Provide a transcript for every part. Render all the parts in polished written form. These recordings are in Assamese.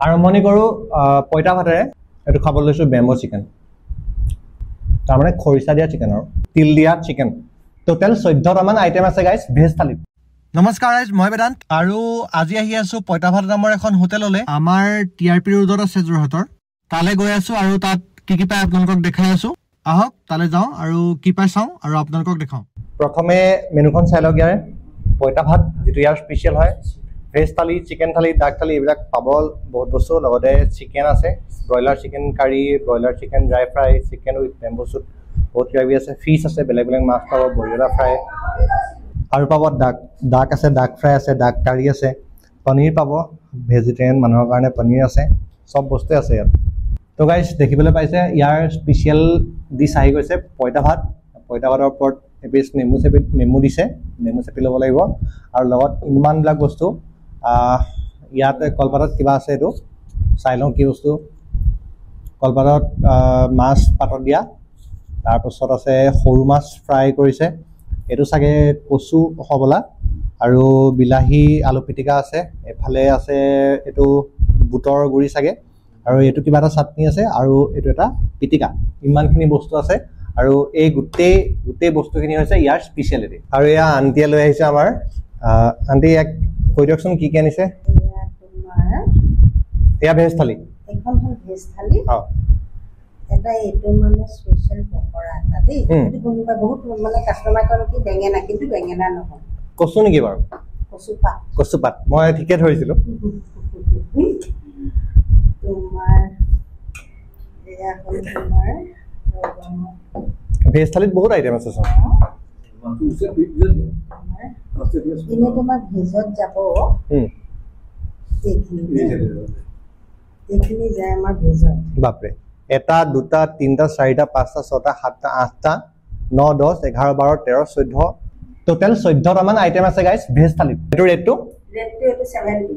আৰম্ভণি কৰোঁ পইতা ভাতেৰে। এইটো খাবলৈ লৈছোঁ বেম্বো চিকেন, তাৰমানে খৰিচা দিয়া চিকেন আৰু তিল দিয়া চিকেন। টোটেল 14টামান আইটেম আছে গাইজ ভেজ থালিত। নমস্কাৰ গাইজ, মই বেদান্ত আৰু আজি আহি আছোঁ পইতা ভাত নামৰ এখন হোটেললৈ। আমাৰ TRP ৰোডত আছে যোৰহাটৰ। তালৈ গৈ আছোঁ আৰু তাত কি কি পায় আপোনালোকক দেখাই আছোঁ। আহক তালৈ যাওঁ আৰু কি পাই চাওঁ আৰু আপোনালোকক দেখাওঁ। প্ৰথমে মেনুখন চাই লওক। ইয়াৰে পইতা ভাত যিটো ইয়াৰ স্পেচিয়েল হয়, veg thali, chicken thali, duck thali এইবিলাক পাব বহুত বস্তু। লগতে চিকেন আছে, broiler chicken curry, broiler chicken dry fry, chicken with bamboo shoot, বহুত কিবা কিবি আছে। ফিছ আছে, বেলেগ বেলেগ মাছ পাব, ব্ৰইলাৰ ফ্ৰাই আৰু পাব ডাক আছে, ডাক ফ্ৰাই আছে, ডাক কাৰী আছে, পনীৰ পাব, ভেজিটেৰিয়ান মানুহৰ কাৰণে পনীৰ আছে, চব বস্তুৱে আছে ইয়াত। তো গাইজ দেখিবলৈ পাইছে ইয়াৰ স্পেচিয়েল ডিছ আহি গৈছে পইতা ভাত। পইতা ভাতৰ ওপৰত এপিচ নেমু দিছে, নেমু চেপি ল'ব লাগিব। আৰু লগত ইমানবিলাক বস্তু। ইয়াতে কলপাতত কিবা আছে, এইটো চাই লওঁ কি বস্তু। কলপাতত মাছ পাতত দিয়া, তাৰপাছত আছে সৰু মাছ ফ্ৰাই কৰিছে, এইটো চাগে কচু হ'বলা, আৰু বিলাহী আলু পিটিকা আছে। এফালে আছে এইটো বুটৰ গুৰি চাগে, আৰু এইটো কিবা এটা চাটনি আছে, আৰু এইটো এটা পিটিকা। ইমানখিনি বস্তু আছে আৰু এই গোটেই বস্তুখিনি হৈছে ইয়াৰ স্পেচিয়েলিটি। আৰু এয়া আণ্টিয়ে লৈ আহিছে আমাৰ। আণ্টি ইয়াক কৈ দিয়কচোন কি কি আনিছে। এয়া ভেজ থালি, এখন হ'ল ভেজ থালি। এটা এইটো মানে স্পেচিয়েল পকৰা এটা দেই। এইটো কোনোবা বহুত মানে কাষ্টমাৰ কয় কি বেঙেনা, কিন্তু বেঙেনা নহয়, কচু নেকি বাৰু? কচুপাত, মই ঠিকে ধৰিছিলোঁ। তোমাৰ এয়া হ'ল তোমাৰ ভেজ থালিত বহুত আইটেম আছে চোন। এনে তোমাৰ ভেজত যাব এইখিনি যায় আমাৰ ভেজত। বাপৰে, 1 2 3 4 5 6 7 8 9 10 11 12 13 14 টোটেল 14টামান আইটেম আছে গাইজ ভেজ থালিত। এইটো ৰেটটো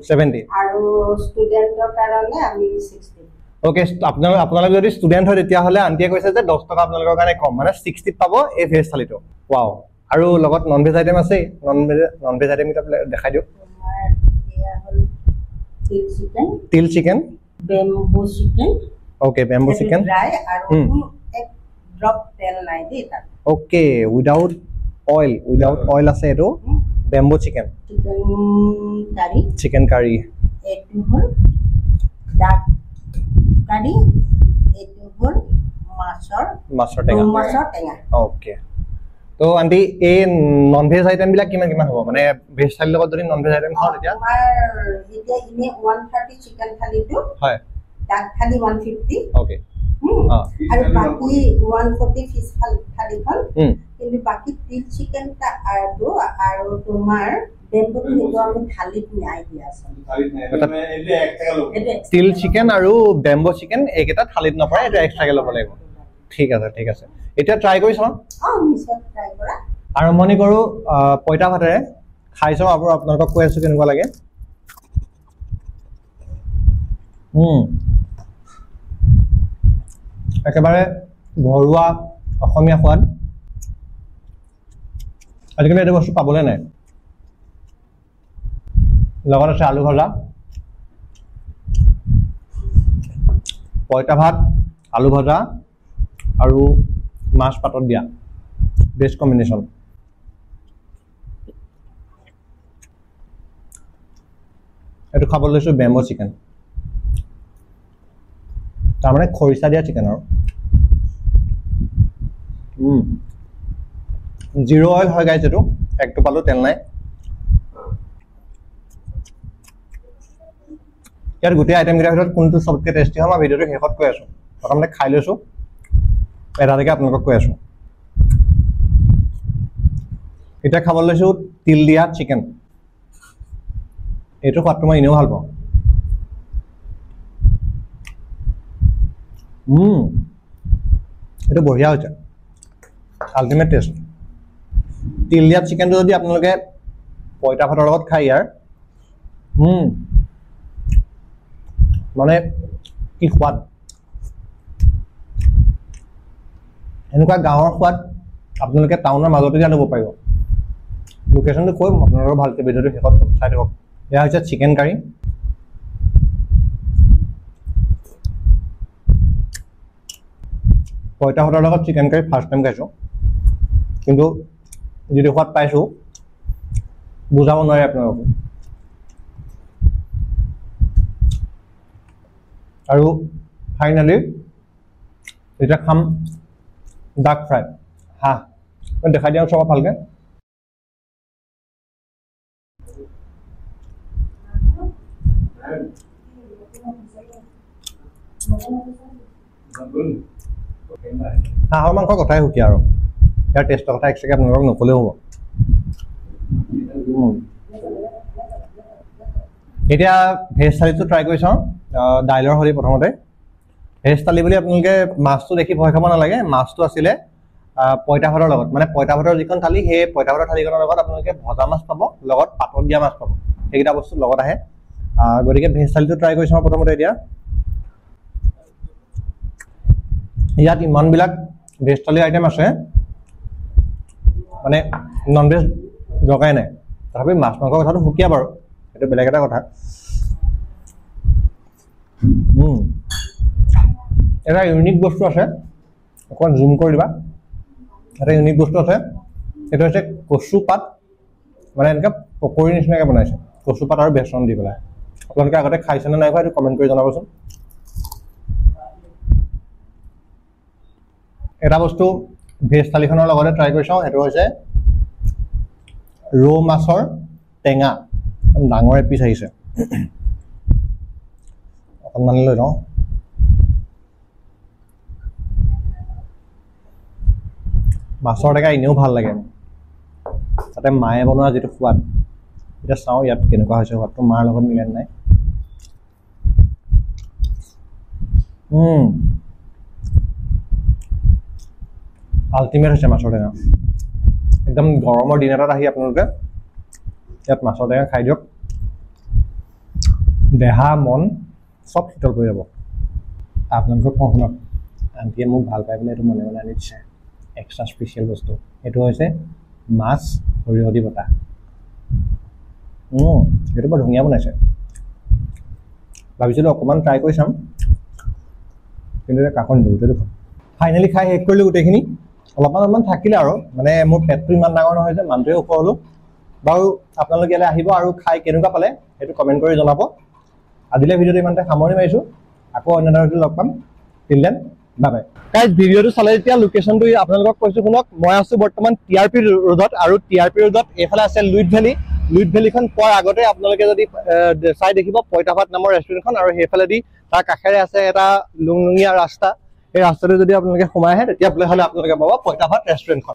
70 আৰু ষ্টুডেণ্টৰ কাৰণে আমি 60। অ'কে, আপোনালোক যদি ষ্টুডেণ্ট হয় তেতিয়াহ'লে আণ্টিয়ে কৈছে যে 10 টকা আপোনালোকৰ কাৰণে কম, মানে 60ত পাব এই ভেজ থালিটো। ৱাও। আৰু লগত নন ভেজ আইটেম আছেই। নন ভেজ আইটেম কেইটা দেখাই দিয়ক। তিল chicken, bamboo chicken. Okay, bamboo chicken dry আৰু এক ড্ৰপ তেল নাই দেই তাত। ওকে, উইদাউট অইল আছে এইটো বেম্বো চিকেন কাৰী। এইটো হ'ল ডাক কাৰী, এইটো হ'ল মাছৰ টেঙা। ওকে, তো আণ্টি এই নন ভেজ আইটেম বিলাক কিমান হ'ব? মানে ভেজ থালিৰ লগত যদি নন ভেজ আইটেম খাওঁ তেতিয়া আমাৰ এতিয়া ইনে 130 চিকেন থালিটো, হয়, ডাক থালি 150। ওকে, আৰু বাকি 140 ফিছ থালিখন। কিন্তু বাকি তিল চিকেনটা আৰু তোমাৰ বেম্বুটো সেইটো আমি থালিত নাই দিয়া আছে। তিল চিকেন আৰু বেম্বো চিকেন এইকেইটা থালিত নপৰে, এইটো এক্সট্ৰাকে ল'ব লাগিব। ঠিক আছে। এতিয়া ট্ৰাই কৰি চাওঁ। নিশ্চয় ট্ৰাই কৰা। আৰম্ভণি কৰোঁ পইতা ভাতেৰে। খাই চাওঁ আৰু আপোনালোকক কৈ আছোঁ কেনেকুৱা লাগে। একেবাৰে ঘৰুৱা অসমীয়া সোৱাদ। আজিকালি এইটো বস্তু পাবলৈ নাই। লগত আছে আলু ভজা, পইতা ভাত, আলু ভজা আৰু মাছ পাতত দিয়া, বেষ্ট কম্বিনেশ্যন। এইটো খাবলৈ লৈছোঁ বেম্বো চিকেন, তাৰমানে খৰিচা দিয়া চিকেন আৰু জিৰ' অইল হয় গাইজ। এইটো এক টোপালো তেল নাই। ইয়াত গোটেই আইটেমকেইটাৰ ভিতৰত কোনটো চবতকৈ টেষ্টি হয় মই ভিডিঅ'টো শেষত কৈ আছোঁ। প্ৰথমতে খাই লৈছোঁ, এটালৈকে আপোনালোকক কৈ আছোঁ। এতিয়া খাবলৈ লৈছোঁ তিল দিয়া চিকেন। এইটো সোৱাদটো মই এনেও ভাল পাওঁ। এইটো বঢ়িয়া হৈছে, আল্টিমেট টেষ্ট। তিল দিয়া চিকেনটো যদি আপোনালোকে পইতা ভাতৰ লগত খাই ইয়াৰ মানে কি সোৱাদ, এনেকুৱা গাঁৱৰ সোৱাদ আপোনালোকে টাউনৰ মাজতে ল'ব পাৰিব। লোকেশ্যনটো কৈ আপোনালোকৰ ভালকৈ ভিডিঅ'টো শেষত চাই থাকক। এয়া হৈছে চিকেন কাৰী, পইতা ভাতৰ লগত চিকেন কাৰী ফাৰ্ষ্ট টাইম খাইছোঁ, কিন্তু যিটো সোৱাদ পাইছোঁ বুজাব নোৱাৰে আপোনালোকে। আৰু ফাইনেলি এতিয়া খাম ডাক ফ্ৰাই হাঁহ। মই দেখাই দিওঁ চব ভালকৈ। হাঁহৰ মাংস কথাই সুকীয়া আৰু ইয়াৰ টেষ্টৰ কথা একচুৱেলি আপোনালোকক নক'লেও হ'ব। এতিয়া ভেজ থালিটো ট্ৰাই কৰি চাওঁ দাইলৰ সৈতে। প্ৰথমতে ভেজ থালি বুলি আপোনালোকে মাছটো দেখি ভয় খাব নালাগে। মাছটো আছিলে পইতা ভাতৰ লগত, মানে পইতা ভাতৰ যিখন থালি সেই পইতা ভাতৰ থালিখনৰ লগত আপোনালোকে ভজা মাছ পাব, লগত পাতত দিয়া মাছ পাব, সেইকেইটা বস্তু লগত আহে। গতিকে ভেজ থালিটো ট্ৰাই কৰি চাওঁ প্ৰথমতে। এতিয়া ইয়াত ইমানবিলাক ভেজ থালি আইটেম আছে, মানে নন ভেজ দৰকাৰাই নাই। তথাপি মাছ মাংসৰ কথাটো সুকীয়া বাৰু, সেইটো বেলেগ এটা কথা। এটা ইউনিক বস্তু আছে, অকণমান জুম কৰি দিবা। এটা ইউনিক বস্তু আছে, সেইটো হৈছে কচু পাত, মানে এনেকৈ পকৰি নিচিনাকৈ বনাইছে কচু পাত আৰু বেচন দি পেলাই। আপোনালোকে আগতে খাইছেনে নাই খোৱা সেইটো কমেণ্ট কৰি জনাবচোন। এটা বস্তু ভেজ থালিখনৰ লগতে ট্ৰাই কৰি চাওঁ, সেইটো হৈছে ৰৌ মাছৰ টেঙা। ডাঙৰ এপিচ আহিছে, অকণমান লৈ লওঁ। মাছৰ টেঙা এনেও ভাল লাগে, তাতে মায়ে বনোৱা যিটো সোৱাদ। এতিয়া চাওঁ ইয়াত কেনেকুৱা হৈছে সোৱাদটো, মাৰ লগত মিলে নাই। আল্টিমেট হৈছে মাছৰ টেঙা। একদম গৰমৰ দিন এটাত আহি আপোনালোকে ইয়াত মাছৰ টেঙা খাই দিয়ক, দেহা মন চব শীতল কৰি যাব। আপোনালোকক কওঁ শুনক, আণ্টিয়ে মোক ভাল পাই পেলাই এইটো মনে মনে আনি দিছে এক্সট্ৰা স্পেচিয়েল বস্তু। এইটো হৈছে মাছ সৰিয়হ দি বটা। এইটো বৰ ধুনীয়া বনাইছে। ভাবিছিলোঁ অকণমান ট্ৰাই কৰি চাম, কিন্তু এতিয়া কাকন দিওঁ দেখোন। ফাইনেলি খাই শেষ কৰিলোঁ গোটেইখিনি। অলপমান থাকিলে আৰু, মানে মোৰ পেটটো ইমান ডাঙৰ নহয় যে, মানুহটোৱে ওখ হ'লোঁ। বাৰু আপোনালোকে ইয়ালৈ আহিব আৰু খাই কেনেকুৱা পালে সেইটো কমেণ্ট কৰি জনাব। আজিলৈ ভিডিঅ'টো ইমানতে সামৰণি মাৰিছোঁ, আকৌ অন্য এটা ভিডিঅ'ত লগ পাম। Till then bye bye. Guys ভিডিঅ'টো চালে এতিয়া লোকেশ্যনটো আপোনালোকক কৈছোঁ শুনক। মই আছোঁ বৰ্তমান TRP ৰোডত, আৰু TRP ৰোডত এইফালে আছে লুইট ভেলী। লুইট ভেলীখন পোৱাৰ আগতে আপোনালোকে যদি চাই দেখিব পইতা ভাত নামৰ ৰেষ্টুৰেণ্টখন, আৰু সেইফালেদি তাৰ কাষেৰে আছে এটা লুংলুঙীয়া ৰাস্তা। এই ৰাস্তাটো যদি আপোনালোকে সোমাই আহে তেতিয়াহ'লে আপোনালোকে পাব পইতা ভাত ৰেষ্টুৰেণ্টখন।